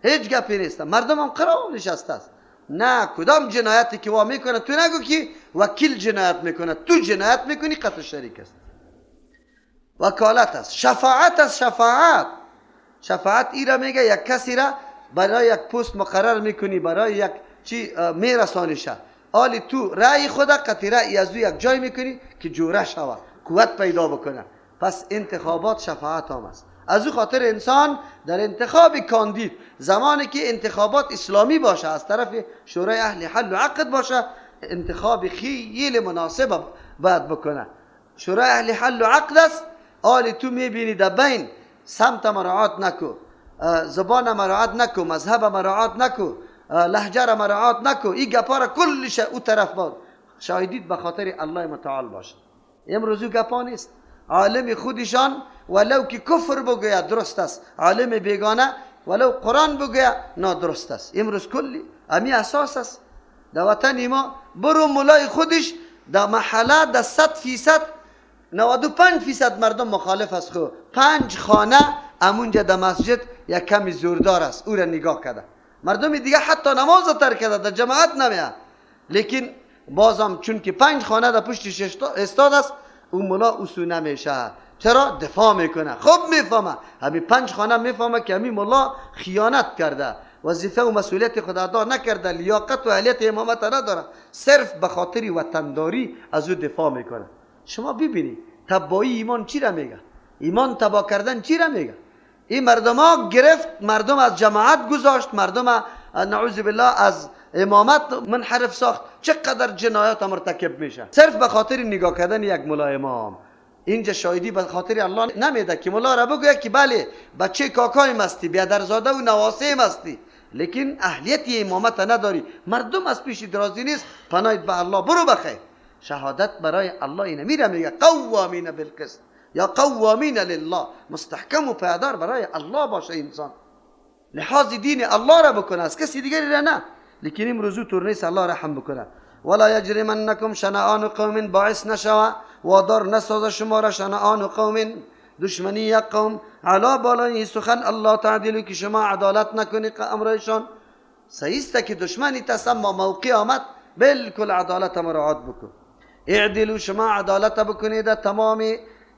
هیچ گپی نیست. مردم هم قرار نشسته است. نه کدام جنایتی که وا میکنه تو نگو که وکیل جنایت میکنه، تو جنایت میکنی، قطع شریک است. وکالت است، شفاعت است. شفاعت ای را میگه یک کسی را برای یک پست مقرر میکنی، برای یک چی میرسانیشه، حالی تو رأی خود قطع رأی از او یک جای میکنی که جوره شود، قوت پیدا بکنه. پس انتخابات شفاعت هم است. از او خاطر انسان در انتخاب کاندید، زمانی که انتخابات اسلامی باشه، از طرف شورای اهل حل و عقد باشه، انتخاب خیلی مناسب باید بکنه. شورای اهل حل و عقد است، حالی تو میبینی در بین سمت مراعات نکو، زبان مراعات نکو، مذهب مراعات نکو، لهجه مراعات نکو، این گپا را کلش او طرف باد، شاهدید به خاطر الله متعال باشه. امروز او گپا نیست. عالم خودشان ولو که کفر بگوید درست است، عالم بیگانه ولو قرآن بگوید نادرست است. امروز کلی امی اساس است. در وطن ما برو مولای خودش در محله در 100% 95% مردم مخالف است. خو 5 خانه امونجا در مسجد یک کمی زوردار است، او را نگاه کرده. مردم دیگه حتی نماز ترک کرده، در جماعت نمیاد، لیکن بازم چون که 5 خانه در پشتش استاد است، اون مولا اصول نمیشه. چرا؟ دفاع میکنه. خب میفهمه، همین 5 خانه میفهمه که همین مولا خیانت کرده، وظیفه و مسئولیت خود ادا نکرده، لیاقت و اهلیت امامت نداره، صرف به خاطر وطنداری از او دفاع میکنه. شما ببینید تبایی ایمان چی را میگه؟ ایمان تبا کردن چی را میگه؟ این مردم ها گرفت، مردم از جماعت گذاشت، مردم نعوذ بالله از امامت منحرف ساخت. چقدر جنایات مرتکب میشه صرف به خاطر نگاه کردن یک مولا امام. اینجا شاهدی به خاطر الله نمیده که مولا را بگوید که بله بچه کاکای مستی، بیادرزاده و نواسه مستی، لیکن اهلیت امامت نداری، مردم از پیش درازی نیست، پناهت به الله برو بخیر. شهادت برای الله اینه میره میگه قوامین بالقسط یا قوامین لله، مستحکم و پایدار برای الله باشه انسان، لحاظ دین الله را بکنه، از کسی دیگری را نه. لیکن امروز طور نیست الله رحم بکنه. ولا یجرمنکم شنآن قوم، باعث نشوه وادار نسازه شما را شنآن قوم، دشمنی یک قوم، علا بالای سخن الله تعدیلو که شما عدالت نکنی امرایشان. صحیحسته که دشمنی تسمى موقع آمد بالکل عدالت مراعات بکن. اعدلو، شما عدالت بکنید تمام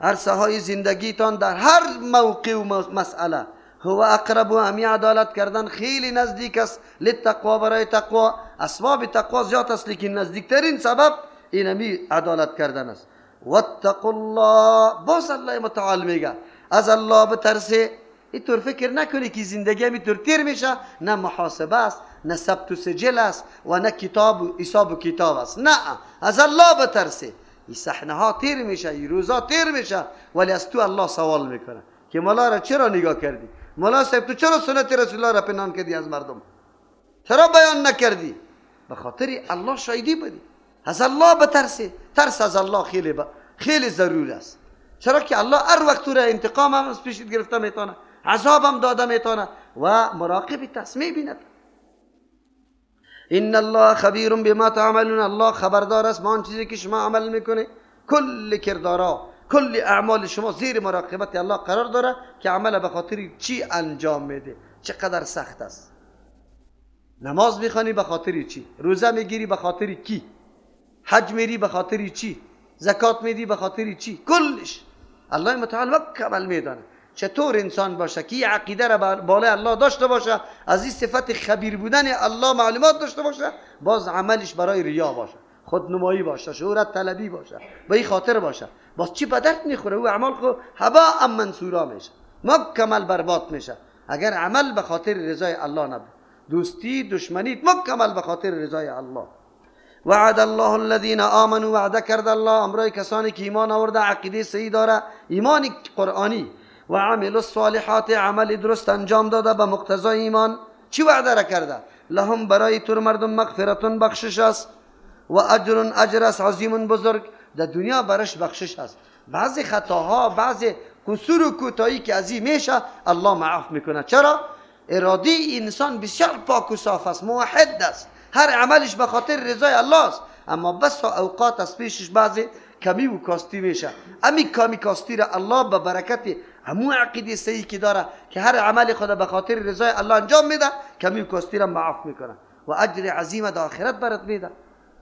عرصه های زندگیتان، در هر موقع و مسئله. هو اقرب، و همی عدالت کردن خیلی نزدیک است، للتقوا، برای تقوا. اسباب تقوا زیاد است، لیکن نزدیکترین سبب این همی عدالت کردن است. واتقوا الله، باز الله متعال میگه از الله بترسه. اینطور فکر نکنی که زندگی همینطور تیر میشه، نه محاسبه است، نه ثبت و سجل است، و نه کتاب و حساب و کتاب است. نه، از الله بترسه. این صحنه ها تیر میشه، این روزا تیر میشه، ولی از تو الله سوال میکنه که مولا را چرا نگاه کردی؟ مولا صاحب تو چرا سنت رسول الله را پنهان کردی از مردم؟ چرا بیان نکردی؟ به خاطر الله شایدی بدی. از الله بترسه. ترس از الله خیلی ضروری است. چرا که الله هر وقت تو را انتقام هم از پیشت گرفته میتونه، عذاب هم داده میتونه، و مراقب تست میبیند. ان الله خبیر بما تعملون، الله خبردار است با آن چیزی که شما عمل میکنه. کل کردارا، کل اعمال شما زیر مراقبت الله قرار داره که عمل به خاطر چی انجام میده. چقدر سخت است. نماز میخوانی به خاطر چی؟ روزه میگیری به خاطر کی؟ حج میری به خاطر چی؟ زکات میدی به خاطر چی؟ کلش الله متعال مکمل میدانه. چطور انسان باشه که این عقیده را بالای الله داشته باشه، از این صفت خبیر بودن الله معلومات داشته باشه، باز عملش برای ریا باشه، خودنمایی باشه، شهرت طلبی باشه، به این خاطر باشه، باز چی به درد میخوره؟ او اعمال خود هباء منثورا میشه، مکمل برباد میشه اگر عمل به خاطر رضای الله نبود. دوستی دشمنی مکمل به خاطر رضای الله. وعد الله الذين آمنوا، وعده کرد الله امرای کسانی که ایمان آورده، عقیده صحیح داره، ایمان قرآنی، و عمل الصالحات، عمل درست انجام داده به مقتضای ایمان. چی وعده را کرده؟ لهم، برای تو مردم، مغفرتون، بخشش است، و اجر است، عظیم، بزرگ. در دنیا برش بخشش است. بعضی خطاها، بعضی قصور و کوتاهی که از این میشه الله معاف میکنه. چرا؟ اراده انسان بسیار پاک و صاف است، موحد است، هر عملش به خاطر رضای الله است، اما بس اوقات از پیشش بعضی کمی و کاستی میشه. امی کمی کاستی را الله به برکت همون عقیده صحیح که داره که هر عمل خود به خاطر رضای الله انجام میده کمی کاستی را معاف میکنه و اجر عظیم در آخرت برات میده.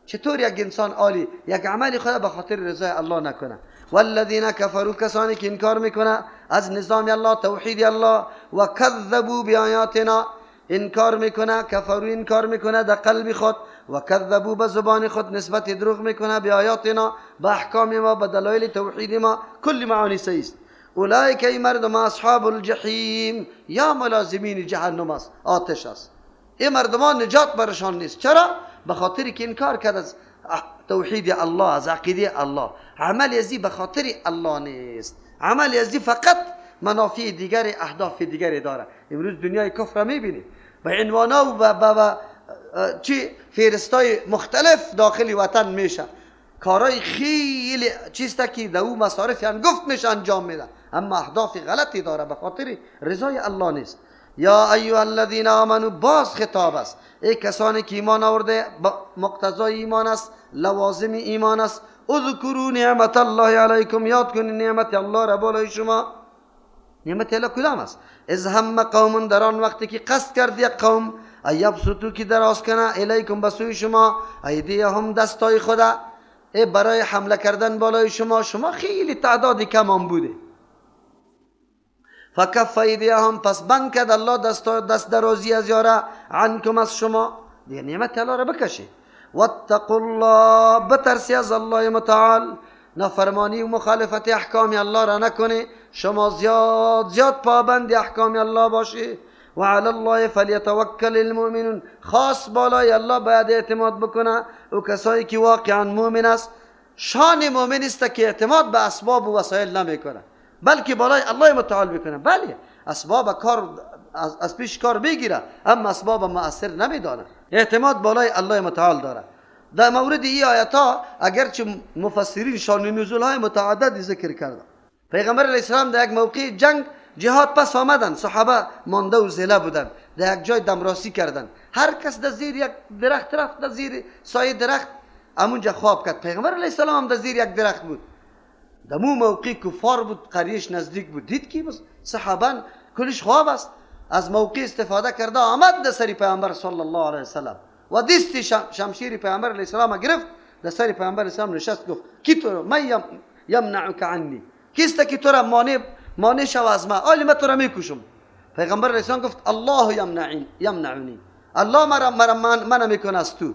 چطور یک انسان عالی یک عمل خود به خاطر رضای الله نکنه؟ والذین کفروا، کسانی که انکار میکنه از نظام الله، توحید الله، و کذبوا بیااتنا، انکار میکنه، کفروا انکار میکنه در قلب خود، و کذبوا به زبان خود نسبت دروغ میکنه بیااتنا، به احکام ما، به دلایل توحید ما، کل معانی سیست. اولئک ای مردم اصحاب الجحیم، یا ملازمین جهنم است، آتش است. این مردمان نجات برشان نیست. چرا؟ به خاطری که انکار کرد از توحید الله، از عقیده الله. عمل ازی به خاطر الله نیست، عمل ازی فقط منافع دیگر، اهداف دیگری داره. امروز دنیای کفر میبینی به عنوانا و به چی فهرستای مختلف داخل وطن میشه، کارای خیلی چیستا که در او مصارف انگفت میشه انجام میده، اما اهداف غلطی داره، به خاطر رضای الله نیست. یا ایها الذین آمنوا، باز خطاب است ای کسانی که ایمان آورده، مقتضای ایمان است، لوازم ایمان است. اذکروا نعمت الله علیکم، یاد کنید نعمت الله را بالای شما. نعمت الله کدام است؟ از هم قوم، در آن وقتی که قصد کرد یک قوم، ایبسطوا که دراز کنه، الیکم بسوی شما، ایدیهم دستای خدا، برای حمله کردن بالای شما. شما خیلی تعدادی کم بوده. فکف ایدیهم، پس بند کرد الله دست درازی از یاره، عنکم از شما، دیگه نعمت الله را بکشی. واتقوا الله، بترسی از الله متعال، نافرمانی و مخالفت احکام الله را نکنی، شما زیاد پابند احکام الله باشی. و علی الله فلیتوکل المؤمنون، خاص بالای الله باید اعتماد بکنه و کسایی که واقعا مؤمن است. شان مؤمن است که اعتماد به اسباب و وسایل نمیکنه، بلکه بالای الله متعال بکنه. بله اسباب کار از پیش کار بگیره، اما اسباب مؤثر نمیدانه، اعتماد بالای الله متعال داره. در مورد این آیات ها اگرچه مفسرین شان نزول های متعدد ذکر کردن. پیغمبر علیه السلام در یک موقع جنگ جهاد پس آمدن، صحابه مانده و زله بودن، در یک جای دمراسی کردن، هر کس در زیر یک درخت رفت، در زیر سایه درخت امونجا خواب کرد. پیغمبر علیه السلام هم در زیر یک درخت بود. در مو موقع کفار بود، قریش نزدیک بود، دید که بس صحابان کلش خواب است، از موقع استفاده کرده آمد در سری پیغمبر صلی الله علیه وسلم و دست شمشیر پیغمبر علیه السلام گرفت، در سری پیغمبر السلام نشست، گفت کی تو من یمنعک عنی، کیست که تو را مانع شو از ما، آلی من تو را میکشم. پیغمبر علیه السلام گفت الله یمنعنی، الله منع میکنه از تو.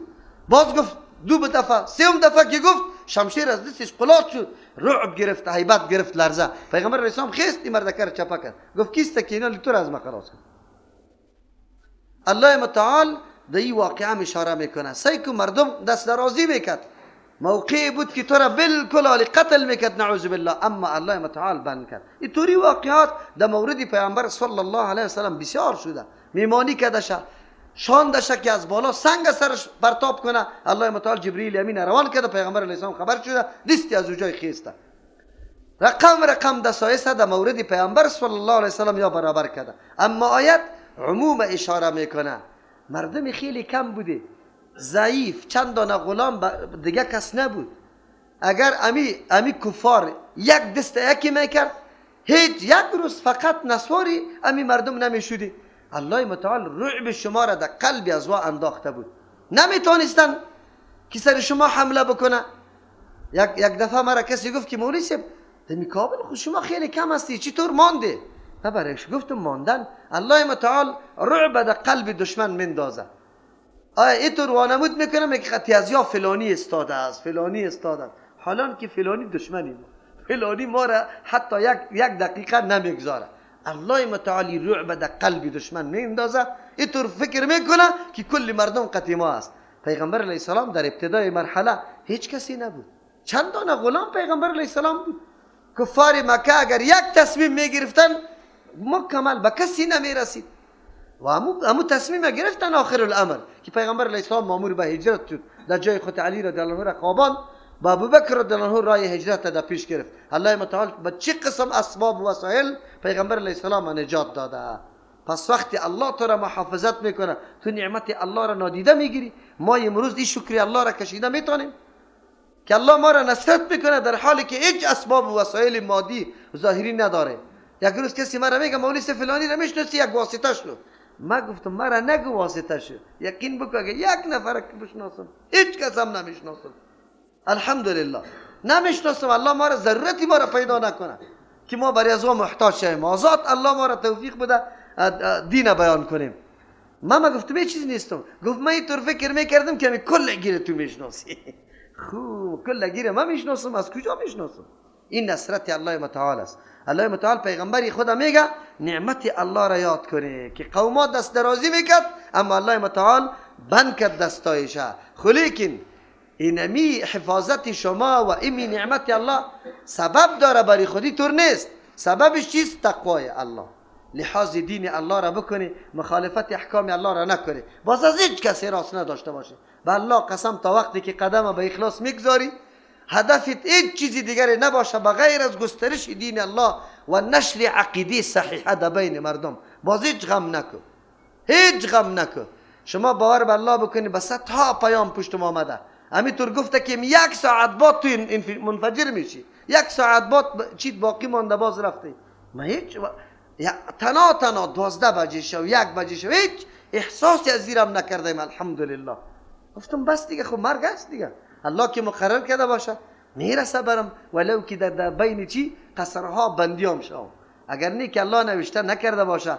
باز گفت دو دفعه، سوم دفعه که گفت شمشیر از دستش قلات شد، رعب گرفت، هیبت گرفت، لرزه. پیغمبر علیه السلام خیست این مردکه را چپا کرد، گفت کیست که اینا تو را از ما خلاص کن. الله متعال در این واقعه اشاره میکنه، سعی که مردم دست درازی میکرد، موقعی بود که تو را بالکل آلی قتل میکرد نعوذ بالله، اما الله متعال بند کرد. اینطوری واقعات در مورد پیامبر صلی الله علیه وسلم بسیار شده. میمانی کردشه، شاندشه که از بالا سنگ سرش پرتاب کنه، الله متعال جبریل امین روان کرده، پیغمبر علیه السلام خبر شده، دستی از اونجای خیسته. رقم دسایس در مورد پیامبر صلی الله علیه وسلم یا برابر کرده. اما آیت عموم اشاره میکنه، مردم خیلی کم بوده، ضعیف، چند دانه غلام دیگه کس نبود. اگر امی کفار یک دست یکی میکرد، هیچ یک روز فقط نسواری امی مردم نمیشودی. الله متعال رعب شما را در قلب از وا انداخته بود، نمیتونستن که سر شما حمله بکنه. یک دفعه مرا کسی گفت که مولوی صاحب در مقابل خود شما خیلی کم هستی، چطور مانده؟ برایش گفتم ماندن الله متعال رعب در قلب دشمن مندازه. آیا اینطور وانمود میکنم که خطیازیا فلانی استاده است، فلانی استاده است، حالا که فلانی دشمنی ما، فلانی ما را حتی یک دقیقه نمیگذاره. الله متعالی رعب در قلب دشمن میندازه، اینطور فکر میکنه که کل مردم قطعی ما است. پیغمبر علیه السلام در ابتدای مرحله هیچ کسی نبود، چند دانه غلام پیغمبر علیه السلام بود. کفار مکه اگر یک تصمیم میگرفتن مکمل به کسی نمیرسید و همو تصمیم گرفتن آخر الامر که پیغمبر علیه السلام مامور به هجرت شد، در جای خود علی رضی الله عنه را خواباند، با ابوبکر رضی الله عنه راه هجرت در پیش گرفت. الله متعال به چه قسم اسباب و وسایل پیغمبر علیه السلام نجات داده. پس وقتی الله تو را محافظت میکنه، تو نعمت الله را نادیده میگیری. ما امروز این شکر الله را کشیده میتونیم که الله ما را نصرت میکنه در حالی که هیچ اسباب و وسایل مادی ظاهری نداره. یک روز کسی مرا میگه مولوی فلانی را میشناسی، یک واسطه شو. ما گفتم مرا نگو واسطه شو، یقین بکن اگه یک نفر که بشناسم هیچ کس هم نمیشناسم. الحمدلله نمیشناسم. الله ما را ضرورتی ما را پیدا نکنه که ما برای از او محتاج شویم. آزاد الله ما را توفیق بده دین بیان کنیم. ما گفتم هیچ چیز نیستم. گفت من اینطور فکر میکردم که کل گیر تو میشناسی. خوب کل گیر ما میشناسم، از کجا میشناسم؟ این نصرت الله متعال است. الله متعال پیغمبری خدا میگه نعمت الله را یاد کنه که قومات دست درازی میکرد اما الله متعال بند کرد دستایش. لیکن اینمی حفاظت شما و اینمی نعمت الله سبب داره برای خودی طور نیست. سببش چیست؟ تقوای الله. لحاظ دین الله را بکنی، مخالفت احکام الله را نکنی، باز از هیچ کسی راست نداشته باشی. به الله قسم تا وقتی که قدم به اخلاص میگذاری، هدفت هیچ چیزی دیگری نباشه بغیر از گسترش دین الله و نشر عقیده صحیحه در بین مردم، باز هیچ غم نکن، هیچ غم نکن. شما باور به الله بکنی، بس تا پیام پشتم آمده. همینطور گفته که یک ساعت بعد تو منفجر میشی، یک ساعت بعد چیت باقی مانده باز رفتی. ما هیچ تنا 12 بجه شو 1 بجه شو هیچ احساسی از زیرم نکردیم. الحمدلله. گفتم بس دیگه، خب مرگ است دیگه. الله که مقرر کرده باشه میرسه برم، ولو که در بین چی قصرها بندیام شو. اگر نه که الله نوشته نکرده باشه،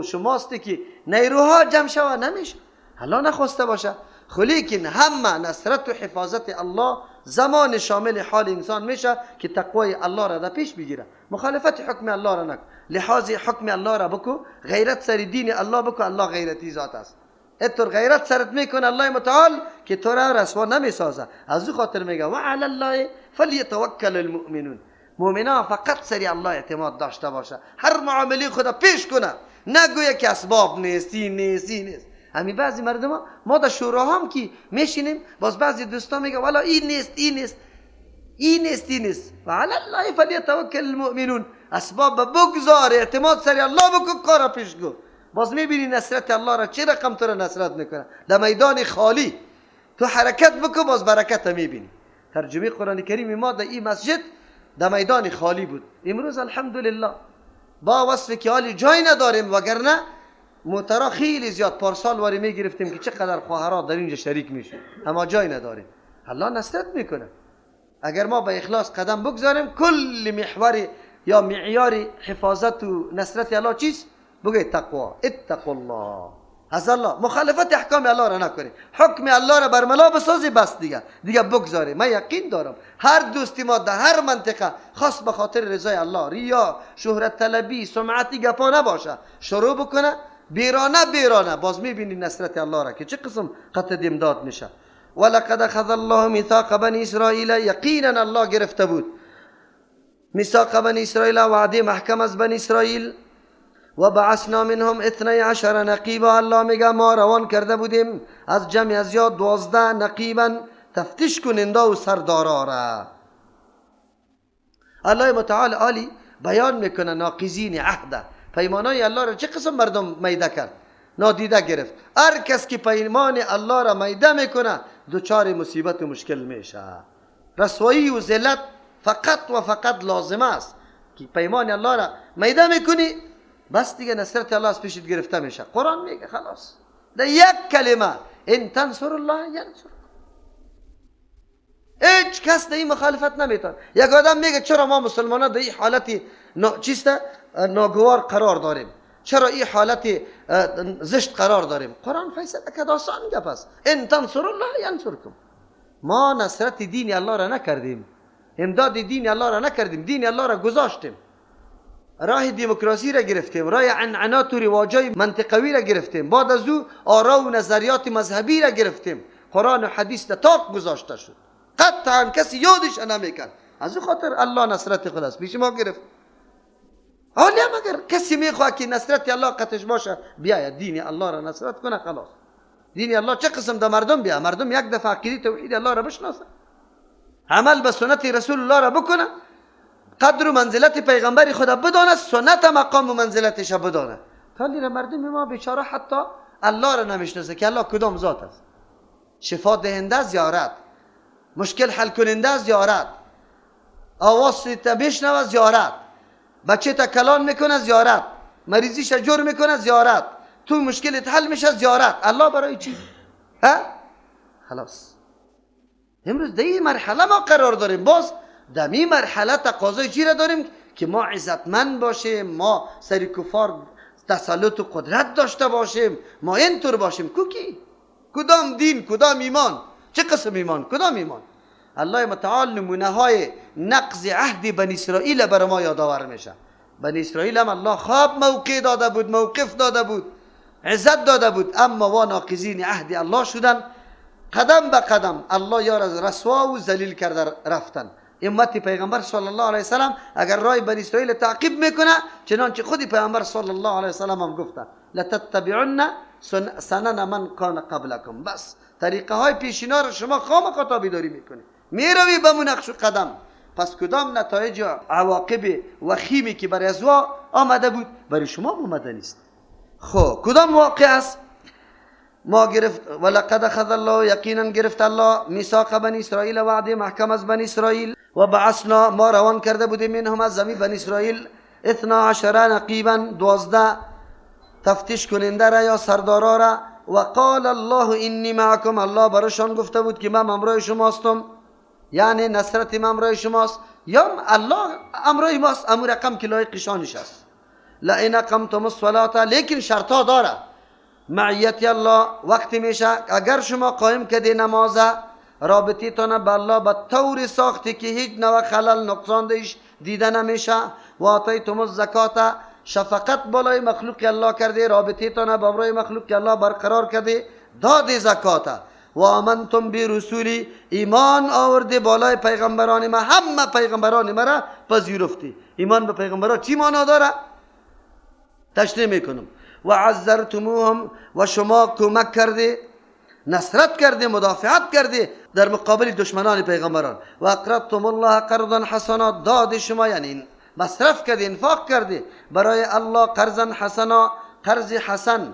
شماستی که نیروها جمع شوه، نمیشه. الله نخواسته باشه. لیکن همه نصرت و حفاظت الله زمان شامل حال انسان میشه که تقوای الله را در پیش بگیره، مخالفت حکم الله را نکن، لحاظ حکم الله را بکو، غیرت سر دین الله بکو. الله غیرتی ذات است. اتر غیرت سرت میکنه الله متعال که تو را رسوا نمیسازه. از او خاطر میگه و علی الله فلیتوکل المؤمنون. مؤمنا فقط سری الله اعتماد داشته باشه، هر معامله خدا پیش کنه، نگویه که اسباب نیست. همین بعضی مردم ما در شورا هم که میشینیم، باز بعضی دوستا میگه والا این نیست و علی الله فلیتوکل المؤمنون. اسباب بگذار، اعتماد سری الله بکن، کارا پیش گو. باز میبینی نصرت الله را چه رقم تو را نصرت میکنه. در میدان خالی تو حرکت بکن، باز برکت میبینی. ترجمه قرآن کریم ما در این مسجد در میدان خالی بود. امروز الحمدلله با وصف که حالی جای نداریم، وگرنه موترا خیلی زیاد پارسال واری میگرفتیم که چقدر خواهرها در اینجا شریک میشه، اما جای نداریم. الله نصرت میکنه اگر ما به اخلاص قدم بگذاریم. کل محور یا معیار حفاظت و نصرت الله چیست؟ بگید تقوا. اتقوا الله، از الله مخالفت احکام الله را نکنی، حکم الله را برملا بسازی، بس دیگه بگذاری. من یقین دارم هر دوستی ما در هر منطقه خاص به خاطر رضای الله، ریا، شهرت طلبی، سمعتی گپا نباشه، شروع بکنه بیرانه باز میبینی نصرت الله را که چه قسم قطع امداد میشه. ولقد اخذ الله میثاق بنی اسرائیل، یقینا الله گرفته بود میثاق بنی اسرائیل، وعده محکم از بنی اسرائیل. و بعثنا منهم 12 نقیبا، الله میگه ما روان کرده بودیم از جمع از یا 12 نقیبا، تفتیش کننده و سردارا را. الله متعال عالی بیان میکنه ناقضین عهد، پیمانای الله را چه قسم مردم میده کرد، نادیده گرفت. هر کس که پیمان الله را میده میکنه دوچار مصیبت و مشکل میشه. رسوایی و ذلت فقط و فقط لازم است که پیمان الله را میده میکنی، بس دیگه نصرت الله از پیشت گرفته میشه. قرآن میگه خلاص در یک کلمه ان تنصر الله ینصر. هیچ کس در این مخالفت نمیتونه. یک آدم میگه چرا ما مسلمان ها در این حالتی ناگوار قرار داریم، چرا این حالتی زشت قرار داریم؟ قرآن فیصله کرد، آسان گپ است. ان تنصر الله ینصرکم. ما نصرت دین الله را نکردیم، امداد دین الله را نکردیم، دین الله را گذاشتیم، راه دموکراسی را گرفتیم، راه عنعنات و رواجای منطقوی را گرفتیم، بعد از او آرا و نظریات مذهبی را گرفتیم. قرآن و حدیث تاق گذاشته شد، قطعا کسی یادش نمیکرد. از او خاطر الله نصرت خود است پیش ما گرفت. حالا اگر کسی میخواد که نصرت الله قطعش باشه، بیاید دین الله را نصرت کنه. خلاص دین الله چه قسم در مردم بیا، مردم یک دفعه عقیده توحید الله را بشناسه، عمل به سنت رسول الله را بکنه، قدر و منزلت پیغمبر خدا بدانه، سنت مقام و منزلتش بدانه. ولی مردم ما بیچاره حتی الله را نمیشناسه که الله کدام ذات است. شفا دهنده زیارت، مشکل حل کننده زیارت، آواز بشنوه زیارت، بچه تا کلان میکنه زیارت، مریضیش جور میکنه زیارت، تو مشکلت حل میشه زیارت. الله برای چی؟ ها؟ خلاص. امروز در این مرحله ما قرار داریم. باز در این مرحله تقاضای چی را داریم؟ که ما عزتمند باشیم، ما سر کفار تسلط و قدرت داشته باشیم، ما اینطور باشیم. کوکی کدام دین، کدام ایمان، چه قسم ایمان، کدام ایمان؟ الله متعال نمونه های نقض عهد بنی اسرائیل بر ما یادآور میشه. بنی اسرائیل هم الله خواب موقع داده بود، موقف داده بود، عزت داده بود، اما وا ناقضین عهد الله شدن. قدم به قدم الله یا رسوا و ذلیل کرده رفتن. امت پیغمبر صلی الله علیه وسلم اگر راه بنی اسرائیل تعقیب میکنه، چنانچه خودی پیغمبر صلی الله علیه وسلم هم گفته لتتبعن سنن من کان قبلکم. بس طریقه های پیشینا رو شما خامخا تابعداری میکنی، میروی به نقش و قدم. پس کدام نتایج عواقب وخیمی که برای ازوا آمده بود برای شما آمده نیست. خب کدام واقع است؟ ما گرفت ولقد اخذ الله، یقینا گرفت الله میثاق بنی اسرائیل، وعده محکم از بنی اسرائیل. و بعثنا، ما روان کرده بودیم منهم از زمین بنی اسرائیل 12 نقیبا، 12 تفتیش کننده را یا سردارا را. و قال الله انی معکم، الله براشان گفته بود که من همراه شماستم، یعنی نصرت من همراه شماست، یا الله همراه ماست. امر رقم که لایق شانش است. لئن اقمتم الصلاه، لیکن شرطا داره. معیت الله وقتی میشه اگر شما قائم کردی نماز، رابطی تان با الله به طور ساختی که هیچ نوع خلل نقصان دیش دیده نمیشه. و آتیتم الزکات، شفقت بالای مخلوق الله کرده، رابطی تان با برای مخلوق الله برقرار کرده، داد زکات. و آمنتم برسولی، ایمان آورده بالای پیغمبران ما، همه پیغمبران ما را پذیرفتی. ایمان به پیغمبران چی معنا داره؟ تشریح میکنم. و عزرتموهم، و شما کمک کرده، نصرت کرده، مدافعت کرده در مقابل دشمنان پیغمبران. و اقرضتم الله قرضا حسنا، داد شما یعنی مصرف کرده، انفاق کرده برای الله قرضا حسنا، قرض حسن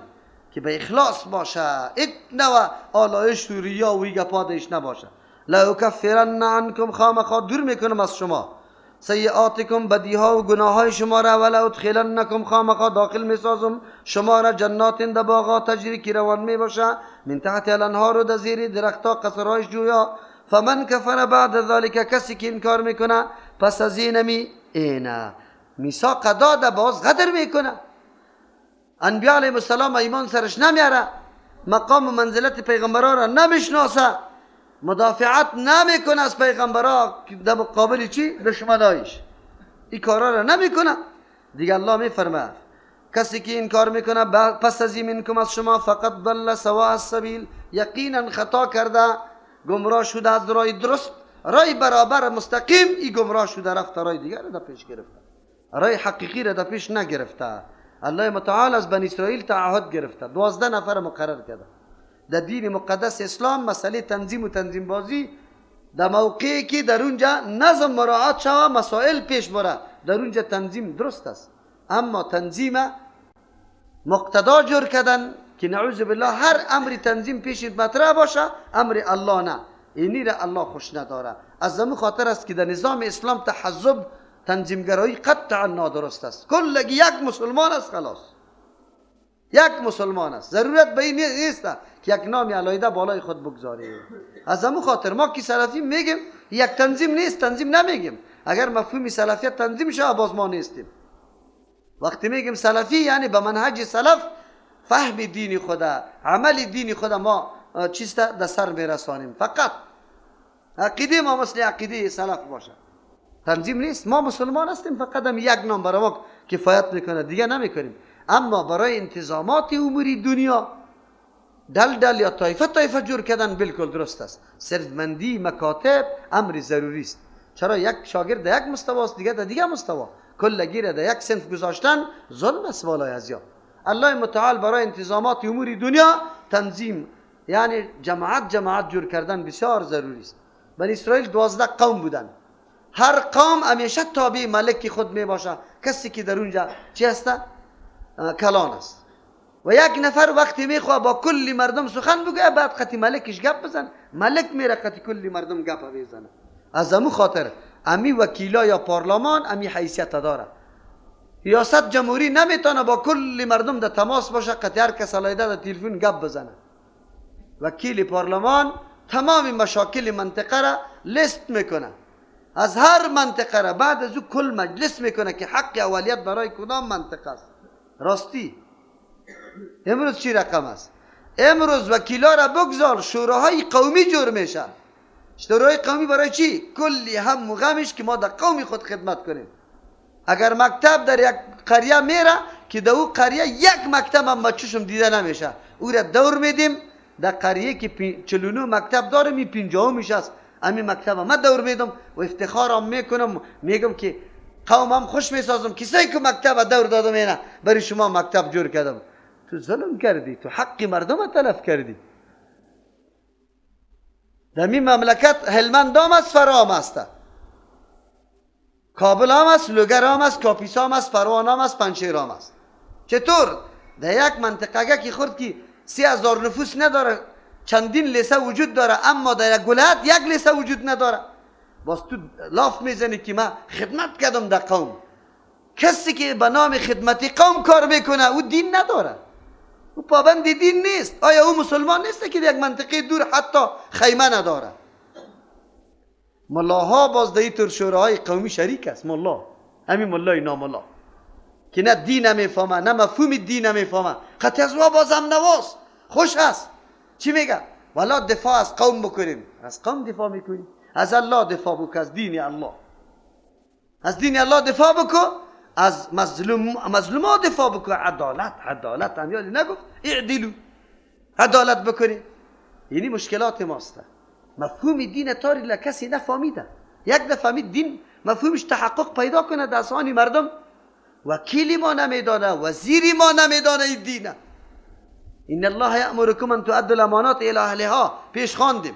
که به اخلاص باشه، یک نوع آلایش و ریا و گپادش نباشه. لا اکفرن عنکم، خامخا دور میکنم از شما سیئاتکم، بدیها و گناههای شما را. ولا ادخلنکم، خامخا داخل میسازم شما را جنات در باغا تجری که روان می باشه من تحت الانهار، و در زیر درختها قصرهایش جویا. فمن کفر بعد ذلك، کسی که انکار میکنه پس از اینمی اینا میثاق داده باز غدر میکنه. انبیاء علیهم السلام ایمان سرش نمیاره، مقام و منزلت پیغمبران را نمیشناسه، مدافعت نمیکنه از پیغمبران در مقابل چی؟ دشمنایش. این کارا را نمیکنه. دیگه الله میفرمه کسی که این کار میکنه پس از این منکم از شما فقط ضل سواء السبیل، یقینا خطا کرده، گمراه شده از راه درست، راه برابر مستقیم ای گمراه شده، رفته راه دیگر را پیش گرفته، راه حقیقی را پیش نگرفته. الله متعال از بنی اسرائیل تعهد گرفته، 12 نفر مقرر کرده. در دین مقدس اسلام مسئله تنظیم و تنظیم بازی در موقعی که در اونجا نظم مراعات شوه، مسائل پیش بره، در اونجا تنظیم درست است. اما تنظیم مقتدا جور کردن که نعوذ بالله هر امر تنظیم پیش مطرح باشه، امر الله نه، اینی را الله خوش نداره. از همون خاطر است که در نظام اسلام تحزب، تنظیمگرایی قطعا نادرست است. کلگی یک مسلمان است، خلاص یک مسلمان است، ضرورت به این نیست که یک نام علیحده بالای خود بگذاری. از همون خاطر ما که سلفی میگیم یک تنظیم نیست، تنظیم نمیگیم. اگر مفهوم سلفیت تنظیم شه باز ما نیستیم. وقتی میگیم سلفی یعنی به منهج سلف فهم دین خدا، عمل دین خدا ما چیست در سر میرسانیم. فقط عقیده ما مثل عقیده سلف باشه، تنظیم نیست. ما مسلمان هستیم، فقط هم یک نام برای ما کفایت میکنه، دیگه نمیکنیم. اما برای انتظامات اموری دنیا دل یا طایفه جور کردن بالکل درست است. سردمندی مکاتب امر ضروری است. چرا یک شاگرد در یک مستوی است، دیگه در دیگه مستوی، کلگی را در یک صنف گذاشتن ظلم است والای ازیا. الله متعال برای انتظامات امور دنیا تنظیم یعنی جماعت جور کردن بسیار ضروری است. بنی اسرائیل 12 قوم بودن، هر قوم همیشه تابع ملک خود می باشه. کسی که در اونجا چی هست؟ کلان است. و یک نفر وقتی میخواه با کلی مردم سخن بگه، بعد قطی ملکش گپ بزن، ملک میره قطی کلی مردم گپ بزنه. از همون خاطر امی وکیلا یا پارلمان امی حیثیت داره. ریاست جمهوری نمیتونه با کل مردم در تماس باشه، قطع هر کس علایده در تلفن گپ بزنه. وکیل پارلمان تمام مشاکل منطقه را لیست میکنه، از هر منطقه را بعد از او کل مجلس میکنه که حق اولیت برای کدام منطقه است. راستی امروز چی رقم است؟ امروز وکیلا را بگذار شوراهای قومی جور میشه. شورای قومی برای چی؟ کلی هم و غمش که ما در قوم خود خدمت کنیم. اگر مکتب در یک قریه میره که در او قریه یک مکتب هم بچه‌شم دیده نمیشه، او را دور میدیم. در قریه که 49 مکتب داره، می 50 میشه است، امی مکتب هم دور میدم و افتخارم میکنم، میگم که قومم خوش میسازم کسایی که مکتب دور دادم اینا برای شما مکتب جور کردم. تو ظلم کردی، تو حق مردم تلف کردی. در این مملکت هلمند هم است، فرام است، کابل هم است، لوگر هم است، کاپیسا هم است، پروان هم است، پنجشیر هم است. چطور در یک منطقه که خورد که 30,000 نفوس نداره، چندین لیسه وجود داره، اما در یک ولایت یک لیسه وجود نداره، باز تو لاف میزنی که من خدمت کردم در قوم. کسی که به نام خدمتی قوم کار میکنه او دین نداره، او پابند دین نیست. آیا او مسلمان نیست که در یک منطقه دور حتی خیمه نداره؟ ملاها باز در اینطور شوراهای قومی شریک است. ملا، همین ملای ناملا که نه دین نمیفهمه نه مفهوم دین نمیفهمه، خطی از بازم نواز خوش است. چی میگه؟ والا دفاع از قوم بکنیم. از قوم دفاع میکنیم؟ از الله دفاع بکن، از دین الله، از دین الله دفاع بکن، از مظلوم دفاع بکن. عدالت هم یادی نگفت اعدلو، عدالت بکنیم. یعنی مشکلات ماست. مفهوم دین تاری کسی نفهمیده. یک نفهمید دین مفهومش تحقق پیدا کنه در اذهان مردم. وکیلی ما نمیدانه، وزیری ما نمیدانه این دینه. ان الله یأمرکم ان تؤدوا الامانات الی اهلها، پیش خواندیم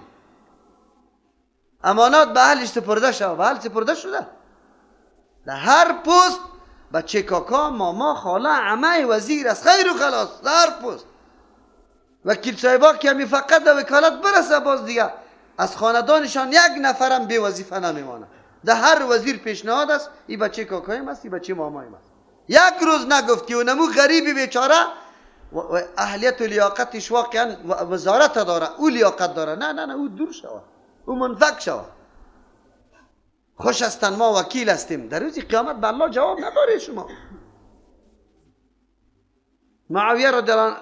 امانات به اهلش سپرده شود. به اهل سپرده شده. در هر پست بچه کاکا، ماما، خاله، عمه، وزیر است، خیر و خلاص. در هر پست وکیل صاحبا که همی فقط در وکالت برسه، باز دیگه از خاندانشان یک نفرم بی وظیفه نمیمانه. در هر وزیر پیشنهاد است، این بچه کاکایم است، این بچه مامایم است. یک روز نگفت که اونمو غریبی بیچاره و اهلیت و لیاقتش واقعا وزارت داره، او لیاقت داره. نه او دور شود، او منفک شود. خوش هستن ما وکیل هستیم، در روز قیامت به الله جواب نداره شما. معاویه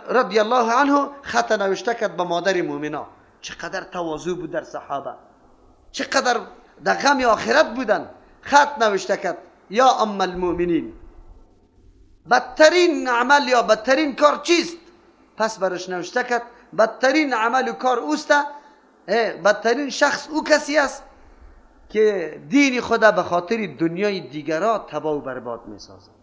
رضی الله عنه خط نوشته کرد به مادر مومنا. چقدر تواضع بود در صحابه، چقدر در غم آخرت بودن. خط نوشته کرد یا ام المؤمنین، بدترین عمل یا بدترین کار چیست؟ پس برش نوشته کرد بدترین عمل و کار اوست، بدترین شخص او کسی است که دین خدا به خاطر دنیای دیگران تباه و برباد می سازد.